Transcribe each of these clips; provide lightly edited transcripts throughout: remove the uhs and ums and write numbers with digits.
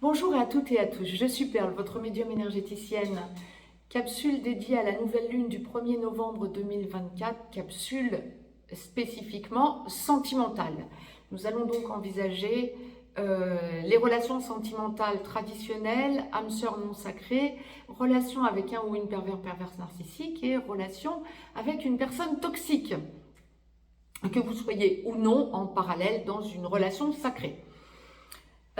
Bonjour à toutes et à tous, je suis Perle, votre médium énergéticienne. Capsule dédiée à la nouvelle lune du 1er novembre 2024, capsule spécifiquement sentimentale. Nous allons donc envisager les relations sentimentales traditionnelles, âme sœur non sacrée, relations avec un ou une perverse narcissique et relations avec une personne toxique, que vous soyez ou non en parallèle dans une relation sacrée.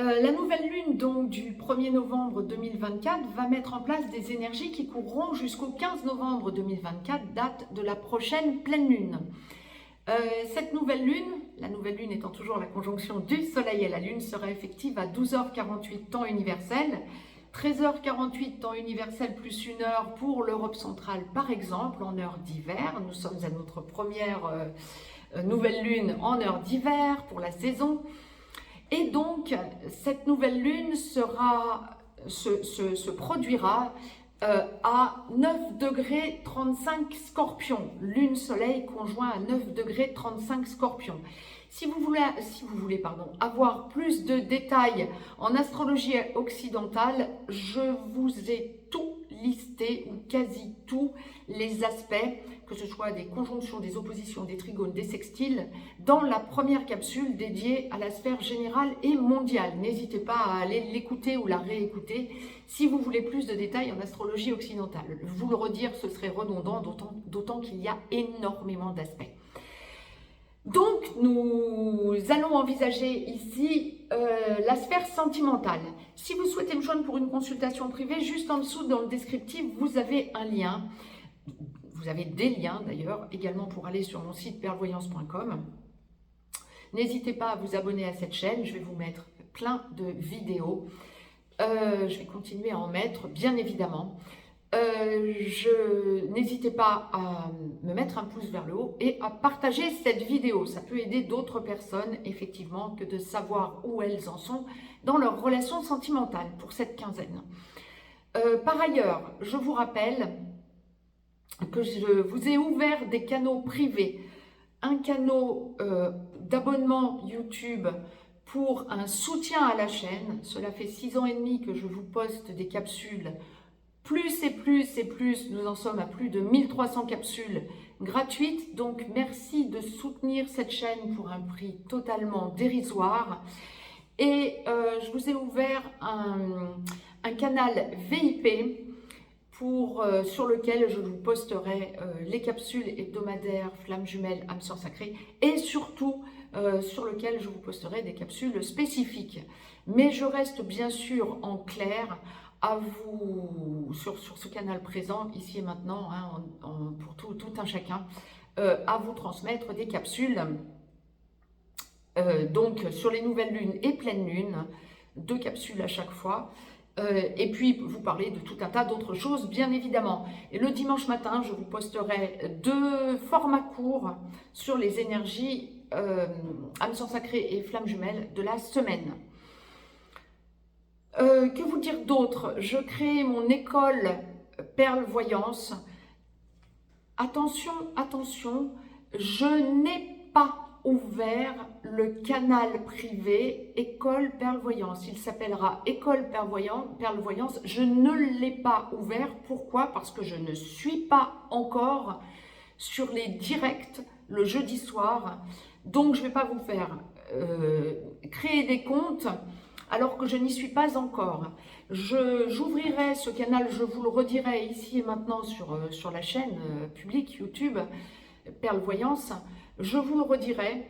La nouvelle lune donc du 1er novembre 2024 va mettre en place des énergies qui courront jusqu'au 15 novembre 2024, date de la prochaine pleine lune. Cette nouvelle lune, la nouvelle lune étant toujours la conjonction du soleil et la lune, sera effective à 12h48 temps universel, 13h48 temps universel plus 1 heure pour l'Europe centrale par exemple, en heure d'hiver. Nous sommes à notre première nouvelle lune en heure d'hiver pour la saison. Et donc, cette nouvelle lune se produira à 9 degrés 35 Scorpion. Lune-Soleil conjoint à 9 degrés 35 Scorpion. Si vous voulez avoir plus de détails en astrologie occidentale, je vous ai tout listé, ou quasi tous les aspects, que ce soit des conjonctions, des oppositions, des trigones, des sextiles, dans la première capsule dédiée à la sphère générale et mondiale. N'hésitez pas à aller l'écouter ou la réécouter si vous voulez plus de détails en astrologie occidentale. Vous le redire, ce serait redondant, d'autant qu'il y a énormément d'aspects. Donc, nous allons envisager ici la sphère sentimentale. Si vous souhaitez me joindre pour une consultation privée, juste en dessous dans le descriptif, vous avez un lien. Vous avez des liens d'ailleurs, également pour aller sur mon site perlevoyance.com. N'hésitez pas à vous abonner à cette chaîne, je vais vous mettre plein de vidéos. Je vais continuer à en mettre, bien évidemment. N'hésitez pas à me mettre un pouce vers le haut et à partager cette vidéo. Ça peut aider d'autres personnes, effectivement, que de savoir où elles en sont dans leur relation sentimentale pour cette quinzaine. Par ailleurs, je vous rappelle que je vous ai ouvert des canaux privés. Un canal d'abonnement YouTube pour un soutien à la chaîne. Cela fait 6 ans et demi que je vous poste des capsules. Plus et plus et plus, nous en sommes à plus de 1300 capsules gratuites. Donc merci de soutenir cette chaîne pour un prix totalement dérisoire. Et je vous ai ouvert un canal VIP sur lequel je vous posterai les capsules hebdomadaires Flamme jumelle, âme sœur sacrée, et surtout sur lequel je vous posterai des capsules spécifiques. Mais je reste bien sûr en clair à vous, sur ce canal présent, ici et maintenant, hein, pour tout un chacun, à vous transmettre des capsules donc sur les nouvelles lunes et pleines lunes, 2 capsules à chaque fois. Et puis vous parler de tout un tas d'autres choses, bien évidemment. Et le dimanche matin, je vous posterai 2 formats courts sur les énergies âme sœur sacrée et flamme jumelle de la semaine. Que vous dire d'autre? Je crée mon école Perle Voyance. Attention, attention, je n'ai pas ouvert le canal privé École Perle Voyance. Il s'appellera École Perle Voyance. Je ne l'ai pas ouvert. Pourquoi? Parce que je ne suis pas encore sur les directs le jeudi soir. Donc je ne vais pas vous faire créer des comptes alors que je n'y suis pas encore. J'ouvrirai ce canal, je vous le redirai ici et maintenant sur la chaîne publique YouTube Perle Voyance. Je vous le redirai.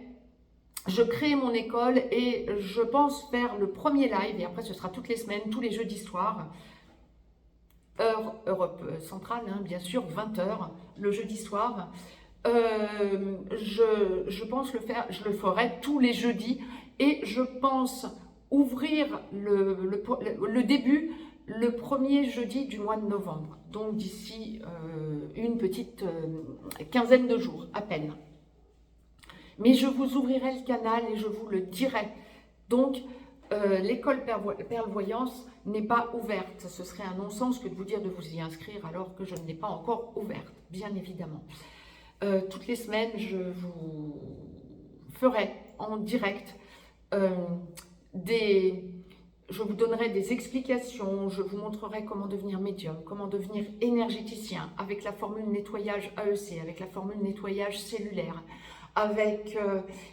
Je crée mon école et je pense faire le premier live, et après ce sera toutes les semaines, tous les jeudis soirs, heure Europe centrale, hein, bien sûr, 20h le jeudi soir. Je pense le faire, je le ferai tous les jeudis, et je pense ouvrir le début le premier jeudi du mois de novembre, donc d'ici une petite quinzaine de jours à peine. Mais je vous ouvrirai le canal et je vous le dirai. Donc, l'école Perle Voyance n'est pas ouverte. Ce serait un non-sens que de vous dire de vous y inscrire alors que je ne l'ai pas encore ouverte, bien évidemment. Toutes les semaines, je vous ferai en direct des je vous donnerai des explications, je vous montrerai comment devenir médium, comment devenir énergéticien, avec la formule nettoyage AEC, avec la formule nettoyage cellulaire, avec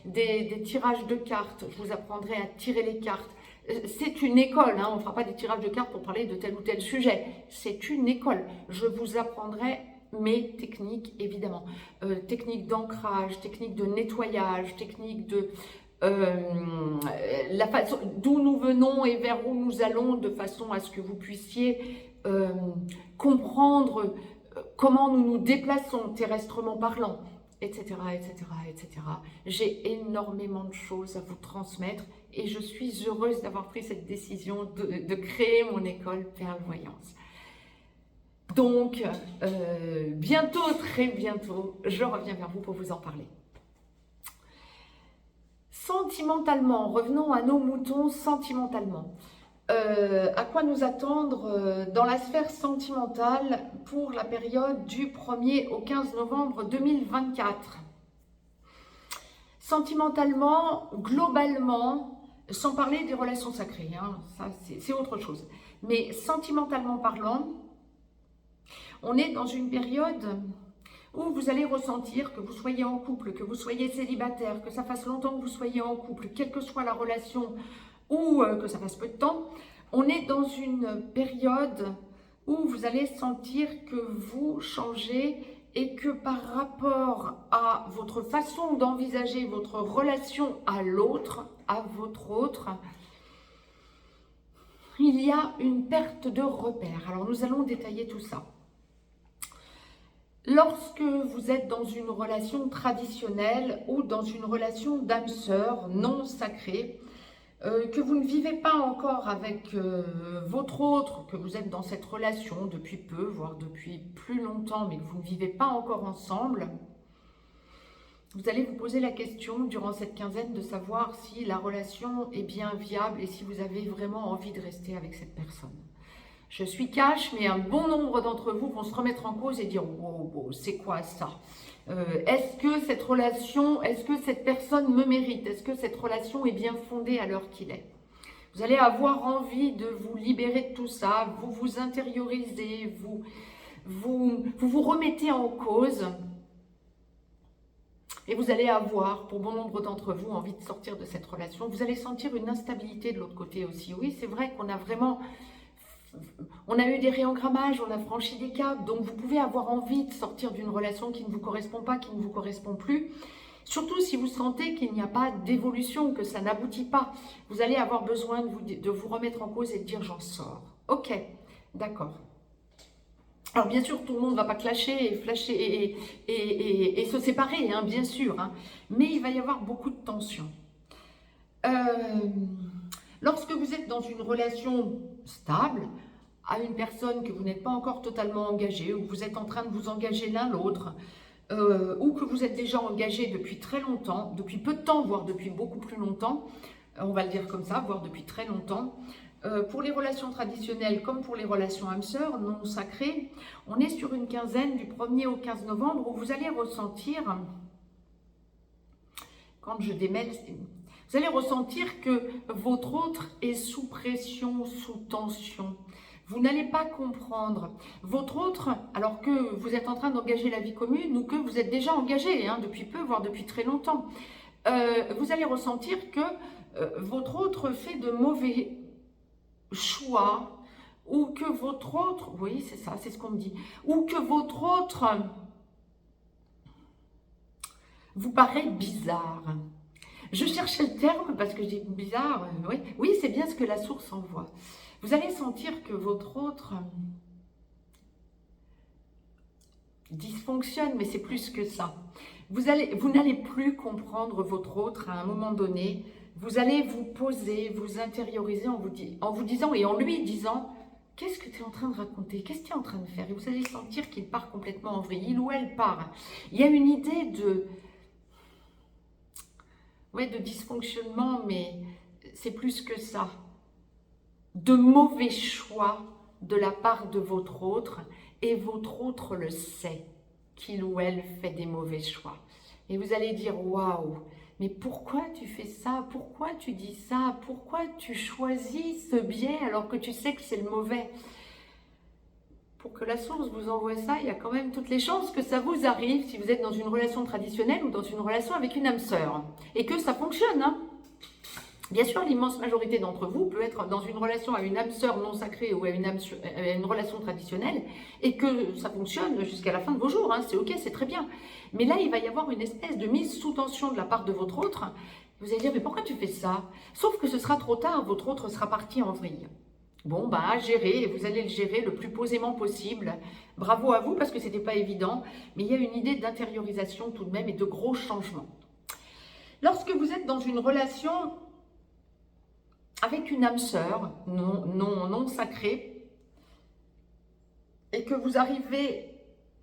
des tirages de cartes. Je vous apprendrai à tirer les cartes. C'est une école, hein, on ne fera pas des tirages de cartes pour parler de tel ou tel sujet. C'est une école. Je vous apprendrai mes techniques, évidemment. Techniques d'ancrage, techniques de nettoyage, techniques de... la façon d'où nous venons et vers où nous allons, de façon à ce que vous puissiez comprendre comment nous nous déplaçons terrestrement parlant, etc., etc., etc. J'ai énormément de choses à vous transmettre et je suis heureuse d'avoir pris cette décision de créer mon école Perle Voyance. Donc, bientôt, très bientôt, je reviens vers vous pour vous en parler. Sentimentalement, revenons à nos moutons sentimentalement. À quoi nous attendre dans la sphère sentimentale pour la période du 1er au 15 novembre 2024? Sentimentalement, globalement, sans parler des relations sacrées, hein, ça c'est autre chose. Mais sentimentalement parlant, on est dans une période où vous allez ressentir, que vous soyez en couple, que vous soyez célibataire, que ça fasse longtemps que vous soyez en couple, quelle que soit la relation, ou que ça fasse peu de temps, on est dans une période où vous allez sentir que vous changez et que par rapport à votre façon d'envisager votre relation à l'autre, à votre autre, il y a une perte de repère. Alors nous allons détailler tout ça. Lorsque vous êtes dans une relation traditionnelle ou dans une relation d'âme sœur non sacrée, que vous ne vivez pas encore avec votre autre, que vous êtes dans cette relation depuis peu, voire depuis plus longtemps, mais que vous ne vivez pas encore ensemble, vous allez vous poser la question durant cette quinzaine de savoir si la relation est bien viable et si vous avez vraiment envie de rester avec cette personne. Je suis cash, mais un bon nombre d'entre vous vont se remettre en cause et dire « Wow, wow, c'est quoi ça ? Est-ce que cette relation, est-ce que cette personne me mérite? Est-ce que cette relation est bien fondée à l'heure qu'il est ?» Vous allez avoir envie de vous libérer de tout ça, vous vous intériorisez, vous remettez en cause. Et vous allez avoir, pour bon nombre d'entre vous, envie de sortir de cette relation. Vous allez sentir une instabilité de l'autre côté aussi. Oui, c'est vrai qu'on a vraiment... On a eu des réengrammages, on a franchi des caps, donc vous pouvez avoir envie de sortir d'une relation qui ne vous correspond pas, qui ne vous correspond plus. Surtout si vous sentez qu'il n'y a pas d'évolution, que ça n'aboutit pas. Vous allez avoir besoin de vous remettre en cause et de dire « j'en sors ». Ok, d'accord. Alors bien sûr, tout le monde ne va pas clasher et flasher et se séparer, hein, bien sûr. Hein, mais il va y avoir beaucoup de tension. Lorsque vous êtes dans une relation stable, à une personne que vous n'êtes pas encore totalement engagé, ou que vous êtes en train de vous engager l'un l'autre, ou que vous êtes déjà engagé depuis très longtemps, depuis peu de temps, voire depuis beaucoup plus longtemps, on va le dire comme ça, voire depuis très longtemps, pour les relations traditionnelles comme pour les relations âme sœur non sacrées, on est sur une quinzaine du 1er au 15 novembre où vous allez ressentir, quand je démêle, vous allez ressentir que votre autre est sous pression, sous tension. Vous n'allez pas comprendre. Votre autre, alors que vous êtes en train d'engager la vie commune ou que vous êtes déjà engagé hein, depuis peu, voire depuis très longtemps, vous allez ressentir que votre autre fait de mauvais choix ou que votre autre, oui c'est ça, c'est ce qu'on me dit, ou que votre autre vous paraît bizarre. Je cherchais le terme parce que je dis bizarre, oui c'est bien ce que la source envoie. Vous allez sentir que votre autre dysfonctionne, mais c'est plus que ça. Vous n'allez plus comprendre votre autre à un moment donné. Vous allez vous poser, vous intérioriser en vous disant et en lui disant « Qu'est-ce que tu es en train de raconter? Qu'est-ce que tu es en train de faire ?» Et vous allez sentir qu'il part complètement en vrille, il ou elle part. Il y a une idée de dysfonctionnement, mais c'est plus que ça. De mauvais choix de la part de votre autre, et votre autre le sait, qu'il ou elle fait des mauvais choix. Et vous allez dire, waouh, Mais pourquoi tu fais ça? Pourquoi tu dis ça? Pourquoi tu choisis ce biais alors que tu sais que c'est le mauvais? Pour que la source vous envoie ça, il y a quand même toutes les chances que ça vous arrive si vous êtes dans une relation traditionnelle ou dans une relation avec une âme sœur. Et que ça fonctionne, hein. Bien sûr, l'immense majorité d'entre vous peut être dans une relation à une âme sœur non sacrée ou à une relation traditionnelle et que ça fonctionne jusqu'à la fin de vos jours, hein. C'est ok, c'est très bien. Mais là, il va y avoir une espèce de mise sous tension de la part de votre autre. Vous allez dire, mais pourquoi tu fais ça? Sauf que ce sera trop tard, votre autre sera parti en vrille. Bon, bah, à gérer, et vous allez le gérer le plus posément possible. Bravo à vous, parce que c'était pas évident, mais il y a une idée d'intériorisation tout de même et de gros changements. Lorsque vous êtes dans une relation avec une âme sœur non sacrée et que vous arrivez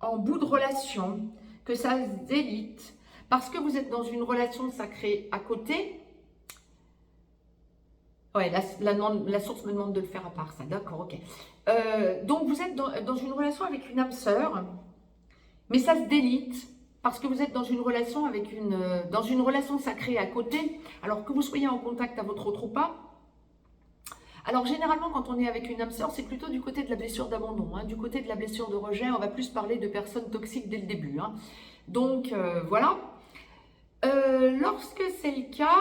en bout de relation, que ça se délite, parce que vous êtes dans une relation sacrée à côté. Ouais, la source me demande de le faire à part, ça, d'accord, ok. Donc vous êtes dans une relation avec une âme sœur, mais ça se délite parce que vous êtes dans une relation avec dans une relation sacrée à côté, alors que vous soyez en contact à votre autre ou pas. Alors généralement, quand on est avec une âme sœur, c'est plutôt du côté de la blessure d'abandon, hein, du côté de la blessure de rejet. On va plus parler de personnes toxiques dès le début, hein. Donc voilà. Lorsque c'est le cas,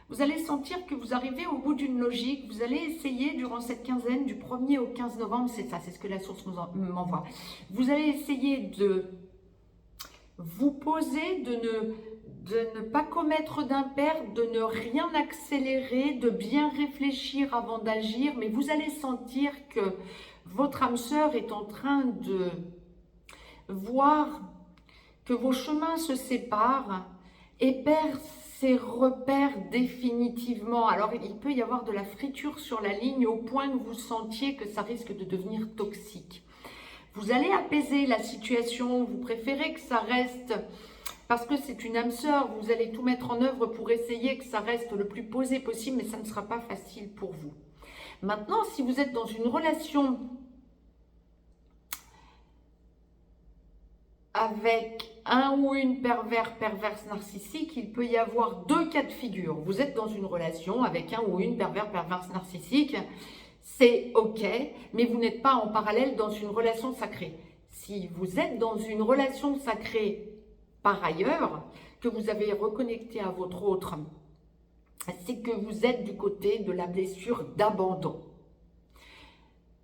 vous allez sentir que vous arrivez au bout d'une logique. Vous allez essayer durant cette quinzaine, du 1er au 15 novembre, c'est ça, c'est ce que la source m'envoie. Vous allez essayer de vous poser, de ne pas commettre d'impair, de ne rien accélérer, de bien réfléchir avant d'agir, mais vous allez sentir que votre âme sœur est en train de voir que vos chemins se séparent et perd ses repères définitivement. Alors il peut y avoir de la friture sur la ligne au point que vous sentiez que ça risque de devenir toxique. Vous allez apaiser la situation, vous préférez que ça reste, parce que c'est une âme sœur, vous allez tout mettre en œuvre pour essayer que ça reste le plus posé possible, mais ça ne sera pas facile pour vous. Maintenant, si vous êtes dans une relation avec un ou une perverse narcissique, il peut y avoir deux cas de figure. Vous êtes dans une relation avec un ou une perverse narcissique, c'est ok, mais vous n'êtes pas en parallèle dans une relation sacrée. Si vous êtes dans une relation sacrée par ailleurs, que vous avez reconnecté à votre autre, c'est que vous êtes du côté de la blessure d'abandon.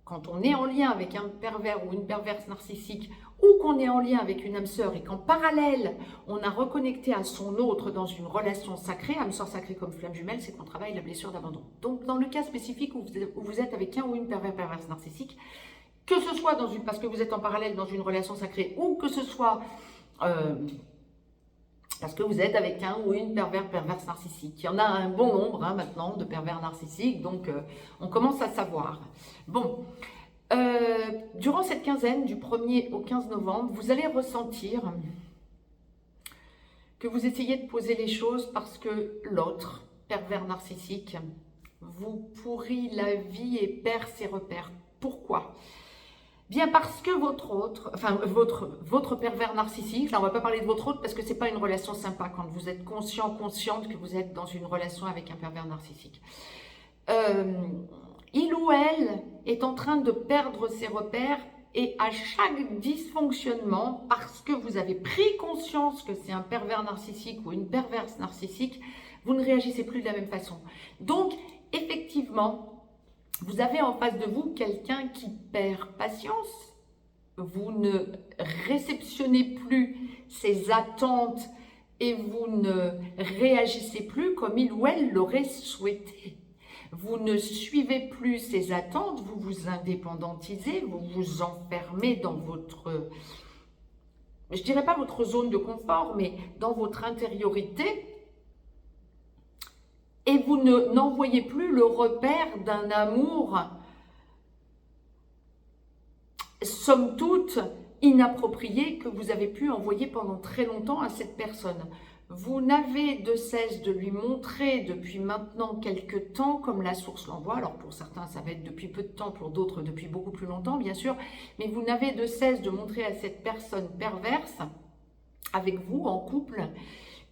Quand on est en lien avec un pervers ou une perverse narcissique, ou qu'on est en lien avec une âme sœur et qu'en parallèle, on a reconnecté à son autre dans une relation sacrée, âme sœur sacrée comme flamme jumelle, c'est qu'on travaille la blessure d'abandon. Donc dans le cas spécifique où vous êtes avec un ou une perverse narcissique, que ce soit parce que vous êtes en parallèle dans une relation sacrée, ou que ce soit parce que vous êtes avec un ou une perverse narcissique. Il y en a un bon nombre maintenant de pervers narcissiques, donc on commence à savoir. Bon, durant cette quinzaine, du 1er au 15 novembre, vous allez ressentir que vous essayez de poser les choses parce que l'autre, pervers narcissique, vous pourrit la vie et perd ses repères. Pourquoi ? Bien parce que votre pervers narcissique, là on ne va pas parler de votre autre parce que ce n'est pas une relation sympa quand vous êtes consciente que vous êtes dans une relation avec un pervers narcissique. Il ou elle est en train de perdre ses repères et à chaque dysfonctionnement, parce que vous avez pris conscience que c'est un pervers narcissique ou une perverse narcissique, vous ne réagissez plus de la même façon. Donc, effectivement, vous avez en face de vous quelqu'un qui perd patience. Vous ne réceptionnez plus ses attentes et vous ne réagissez plus comme il ou elle l'aurait souhaité. Vous ne suivez plus ses attentes, vous vous indépendantisez, vous vous enfermez dans votre, je dirais pas votre zone de confort, mais dans votre intériorité. Et vous n'envoyez plus le repère d'un amour, somme toute, inapproprié que vous avez pu envoyer pendant très longtemps à cette personne. Vous n'avez de cesse de lui montrer depuis maintenant quelques temps, comme la source l'envoie. Alors pour certains, ça va être depuis peu de temps, pour d'autres depuis beaucoup plus longtemps, bien sûr. Mais vous n'avez de cesse de montrer à cette personne perverse, avec vous, en couple,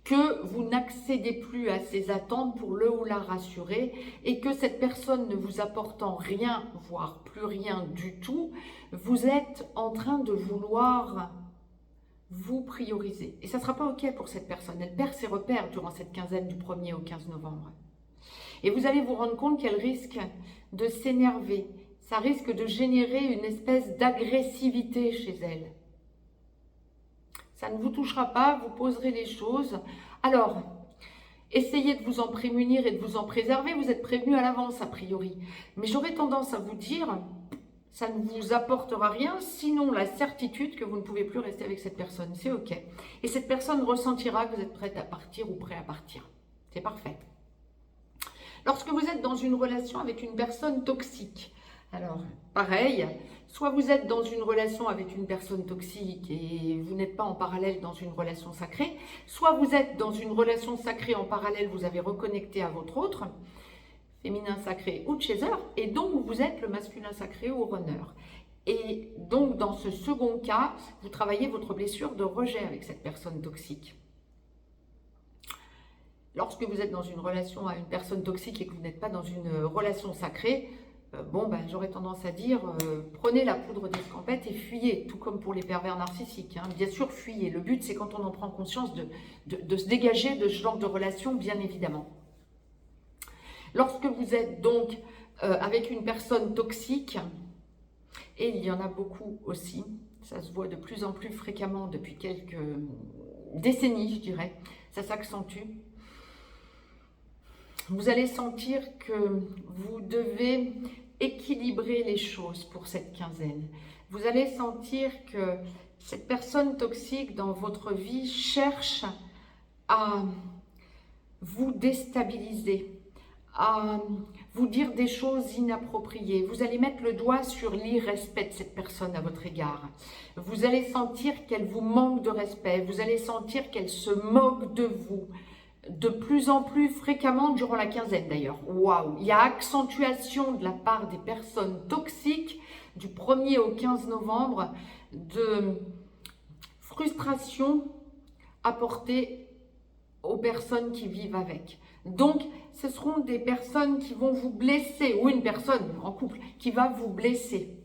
que vous n'accédez plus à ses attentes pour le ou la rassurer et que cette personne ne vous apportant rien, voire plus rien du tout, vous êtes en train de vouloir vous prioriser. Et ça ne sera pas OK pour cette personne. Elle perd ses repères durant cette quinzaine du 1er au 15 novembre. Et vous allez vous rendre compte qu'elle risque de s'énerver. Ça risque de générer une espèce d'agressivité chez elle. Ça ne vous touchera pas, vous poserez les choses. Alors, essayez de vous en prémunir et de vous en préserver. Vous êtes prévenu à l'avance, a priori. Mais j'aurais tendance à vous dire, ça ne vous apportera rien, sinon la certitude que vous ne pouvez plus rester avec cette personne. C'est OK. Et cette personne ressentira que vous êtes prête à partir ou prêt à partir. C'est parfait. Lorsque vous êtes dans une relation avec une personne toxique, alors pareil, soit vous êtes dans une relation avec une personne toxique et vous n'êtes pas en parallèle dans une relation sacrée, soit vous êtes dans une relation sacrée en parallèle, vous avez reconnecté à votre autre, féminin sacré ou chaser, et donc vous êtes le masculin sacré ou runner. Et donc dans ce second cas, vous travaillez votre blessure de rejet avec cette personne toxique. Lorsque vous êtes dans une relation à une personne toxique et que vous n'êtes pas dans une relation sacrée, j'aurais tendance à dire, prenez la poudre d'escampette et fuyez, tout comme pour les pervers narcissiques. Hein. Bien sûr, fuyez. Le but, c'est quand on en prend conscience de se dégager de ce genre de relation, bien évidemment. Lorsque vous êtes donc avec une personne toxique, et il y en a beaucoup aussi, ça se voit de plus en plus fréquemment depuis quelques décennies, je dirais, ça s'accentue. Vous allez sentir que vous devez équilibrer les choses pour cette quinzaine. Vous allez sentir que cette personne toxique dans votre vie cherche à vous déstabiliser, à vous dire des choses inappropriées. Vous allez mettre le doigt sur l'irrespect de cette personne à votre égard. Vous allez sentir qu'elle vous manque de respect. Vous allez sentir qu'elle se moque de vous. De plus en plus fréquemment durant la quinzaine d'ailleurs. Waouh! Il y a accentuation de la part des personnes toxiques du 1er au 15 novembre de frustration apportée aux personnes qui vivent avec. Donc, ce seront des personnes qui vont vous blesser, ou une personne en couple qui va vous blesser.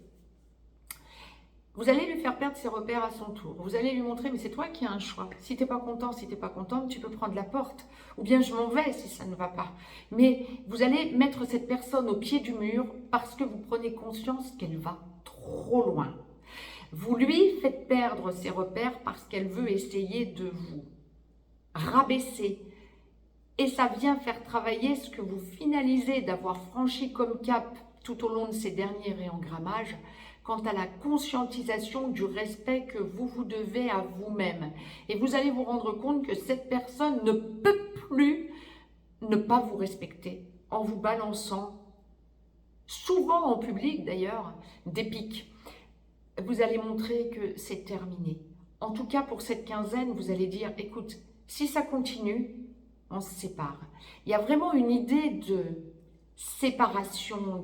Vous allez lui faire perdre ses repères à son tour. Vous allez lui montrer, mais c'est toi qui as un choix. Si tu n'es pas content, si tu n'es pas contente, tu peux prendre la porte. Ou bien je m'en vais si ça ne va pas. Mais vous allez mettre cette personne au pied du mur parce que vous prenez conscience qu'elle va trop loin. Vous lui faites perdre ses repères parce qu'elle veut essayer de vous rabaisser. Et ça vient faire travailler ce que vous finalisez d'avoir franchi comme cap tout au long de ces derniers réengrammages, quant à la conscientisation du respect que vous vous devez à vous-même. Et vous allez vous rendre compte que cette personne ne peut plus ne pas vous respecter en vous balançant, souvent en public d'ailleurs, des pics. Vous allez montrer que c'est terminé. En tout cas, pour cette quinzaine, vous allez dire, écoute, si ça continue, on se sépare. Il y a vraiment une idée de séparation,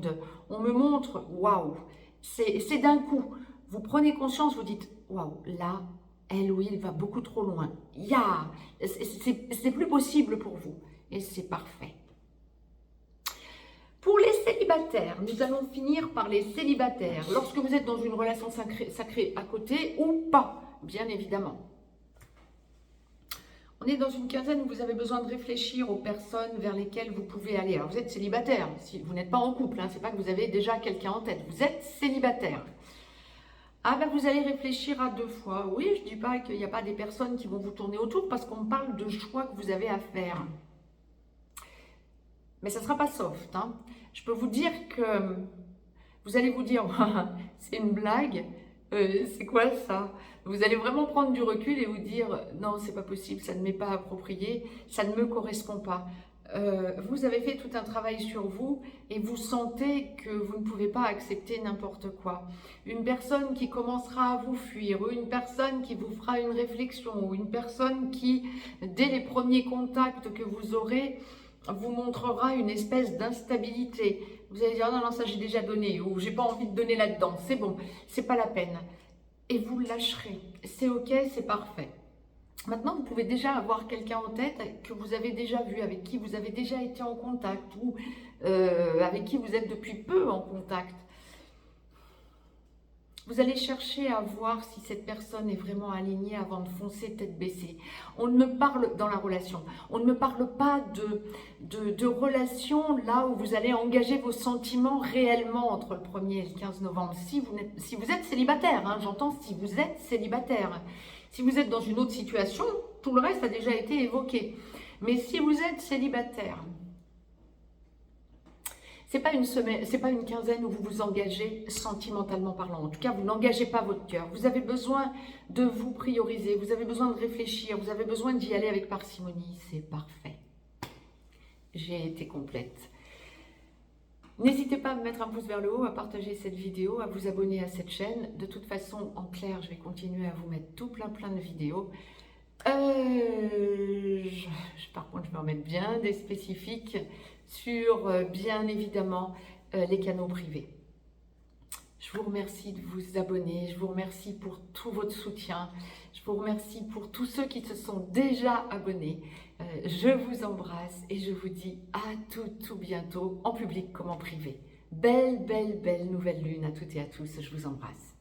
on me montre, waouh, c'est d'un coup. Vous prenez conscience, vous dites, waouh, là, elle ou il va beaucoup trop loin. C'est plus possible pour vous. Et c'est parfait. Pour les célibataires, nous allons finir par les célibataires. Lorsque vous êtes dans une relation sacrée à côté ou pas, bien évidemment. On est dans une quinzaine où vous avez besoin de réfléchir aux personnes vers lesquelles vous pouvez aller. Alors vous êtes célibataire, si vous n'êtes pas en couple, hein, c'est pas que vous avez déjà quelqu'un en tête, vous êtes célibataire. Vous allez réfléchir à 2 fois. Oui, je ne dis pas qu'il n'y a pas des personnes qui vont vous tourner autour parce qu'on parle de choix que vous avez à faire. Mais ça ne sera pas soft. Hein. Je peux vous dire que vous allez vous dire, c'est une blague, c'est quoi ça? Vous allez vraiment prendre du recul et vous dire, non, c'est pas possible, ça ne m'est pas approprié, ça ne me correspond pas. Vous avez fait tout un travail sur vous et vous sentez que vous ne pouvez pas accepter n'importe quoi. Une personne qui commencera à vous fuir, ou une personne qui vous fera une réflexion, ou une personne qui, dès les premiers contacts que vous aurez, vous montrera une espèce d'instabilité. Vous allez dire, non, ça j'ai déjà donné, ou j'ai pas envie de donner là-dedans, c'est bon, c'est pas la peine. Et vous le lâcherez, c'est ok, c'est parfait. Maintenant, vous pouvez déjà avoir quelqu'un en tête que vous avez déjà vu, avec qui vous avez déjà été en contact ou avec qui vous êtes depuis peu en contact. Vous allez chercher à voir si cette personne est vraiment alignée avant de foncer tête baissée. On ne me parle, dans la relation, on ne me parle pas de relation là où vous allez engager vos sentiments réellement entre le 1er et le 15 novembre. Si vous êtes célibataire, hein, j'entends si vous êtes célibataire. Si vous êtes dans une autre situation, tout le reste a déjà été évoqué. Mais si vous êtes célibataire, c'est pas une semaine, c'est pas une quinzaine où vous vous engagez sentimentalement parlant. En tout cas, vous n'engagez pas votre cœur. Vous avez besoin de vous prioriser, vous avez besoin de réfléchir, vous avez besoin d'y aller avec parcimonie. C'est parfait. J'ai été complète. N'hésitez pas à me mettre un pouce vers le haut, à partager cette vidéo, à vous abonner à cette chaîne. De toute façon, en clair, je vais continuer à vous mettre tout plein de vidéos. Par contre, je vais en mettre bien des spécifiques sur, bien évidemment, les canaux privés. Je vous remercie de vous abonner, je vous remercie pour tout votre soutien, je vous remercie pour tous ceux qui se sont déjà abonnés. Je vous embrasse et je vous dis à tout bientôt, en public comme en privé. Belle nouvelle lune à toutes et à tous, je vous embrasse.